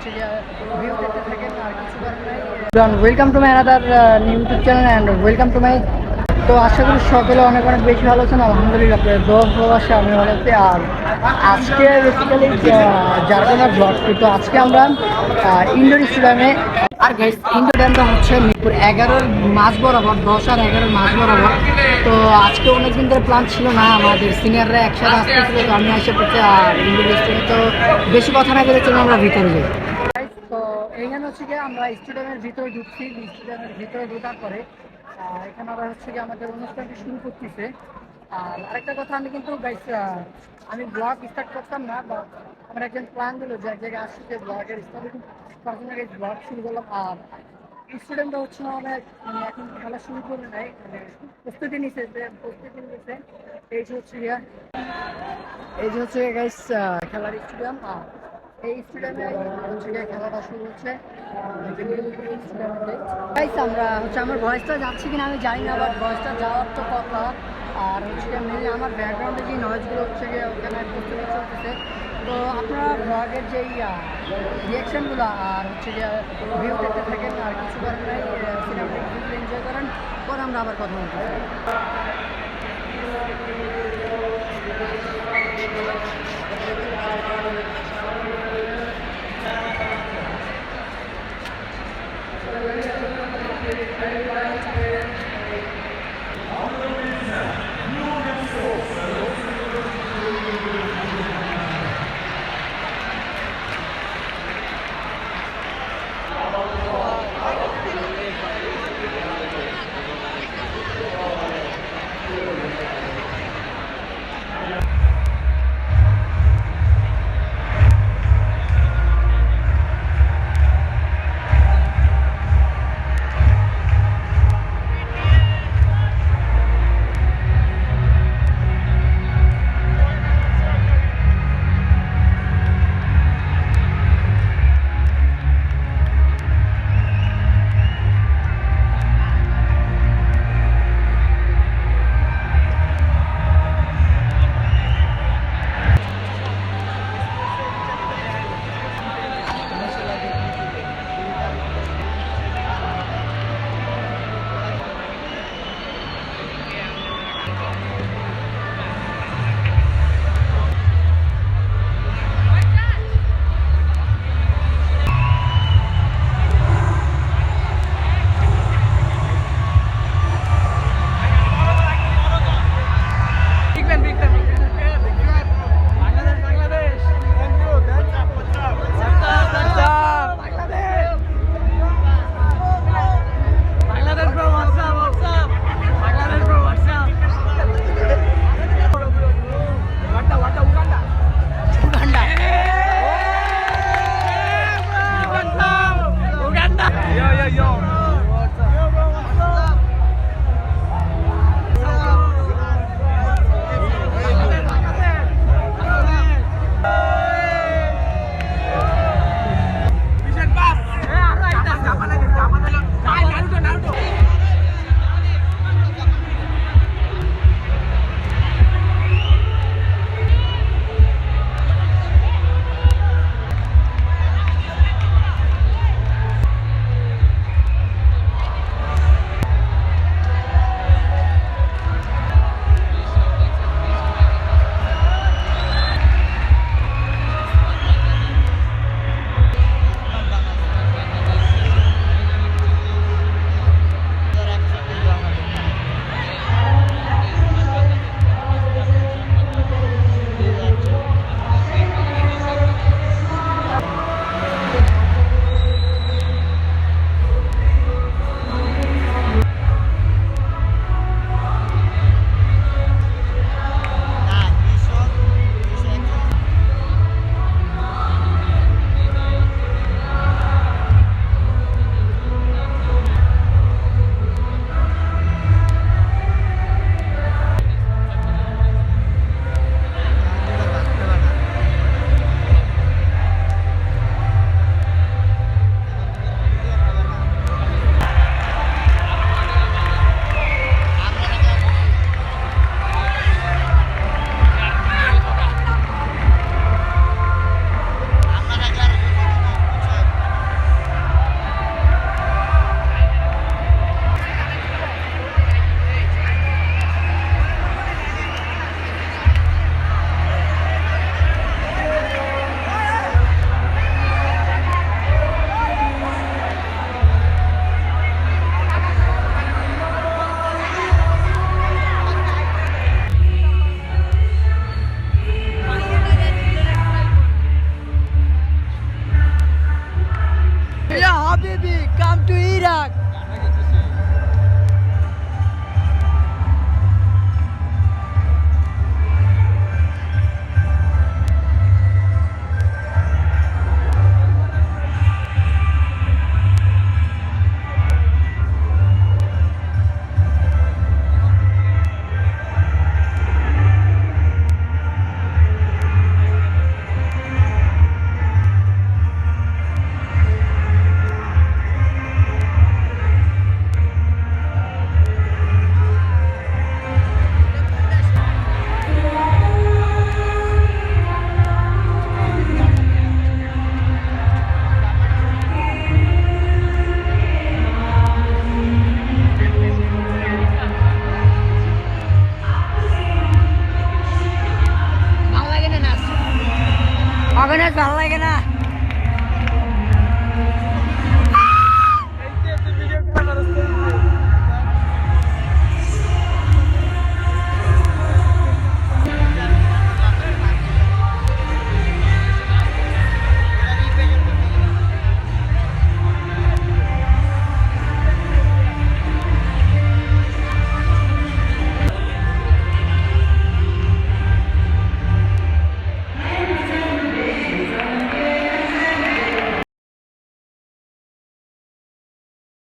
হচ্ছে গিয়ে ভিউ দেখতে থাকেন আর কিছু করার নাই। Welcome to my another new YouTube channel and welcome to my. তো আশা করি সকলে অনেক অনেক বেশি ভালো আছেন। আলহামদুলিল্লাহ আপনাদের দোয়া ভালোবাসা আমি ভালো আছি। আর আজকে বেসিক্যালি জারগোনা ব্লগ। তো আজকে আমরা ইনডোর স্টেডিয়ামে, আর গাইস ইনডোর ড্যামটা হচ্ছে মিরপুর 11-র মাঝ বরাবর, 10 আর 11-র মাঝ বরাবর। তো আজকে অনেকদিন ধরে প্ল্যান ছিল না, আমাদের সিনিয়ররা একসাথে আসতেছিল, তো আমি এসে পড়ছি আর ইনডোর স্টেডিয়ামে। তো বেশি কথা না বলে চলুন আমরা ভিতরে যাই। তো এইখানে হচ্ছে গিয়ে আমরা স্টেডিয়ামের ভিতরে ঢুকছি। স্টেডিয়ামের ভিতরে ঢোকার পরে এখানে আবার হচ্ছে গিয়ে আমাদের অনুষ্ঠানটি শুরু করতেছে। আর আরেকটা কথা, আমি কিন্তু গাইস আমি ব্লগ স্টার্ট করতাম না, বা আমার একজন প্ল্যান দিল যে এক জায়গায় আসছে ব্লগের স্টার্ট পার্সোনাল ব্লগ শুরু করলাম। আর স্টুডেন্টরা হচ্ছে না অনেক, মানে এখন খেলা শুরু করে নেয়, মানে প্রস্তুতি নিচ্ছে এই যে হচ্ছে গিয়া, এই যে হচ্ছে গাইস খেলার স্টেডিয়াম। আর এই স্টেডিয়ামে হচ্ছে গিয়ে খেলাটা শুরু হচ্ছে। গাইস আমরা হচ্ছে, আমার ভয়েসটা যাচ্ছে কিনা আমি জানি না, বাট ভয়েসটা যাওয়ার তো কথা। আর হচ্ছে গিয়ে মেনলি আমার ব্যাকগ্রাউন্ডে যে নয়েজগুলো হচ্ছে গিয়ে ওখানে প্রস্তুতি চলতেছে। তো আপনারা ব্লগের যেই রিয়াকশানগুলো আর হচ্ছে গিয়ে ভিউ দেখতে থাকেন আর কিছু করার নাই, সিনেমাটিক ভিউগুলো এনজয় করেন, পরে আমরা আবার কথা বলতে। হাবিবি কাম টু ইরাক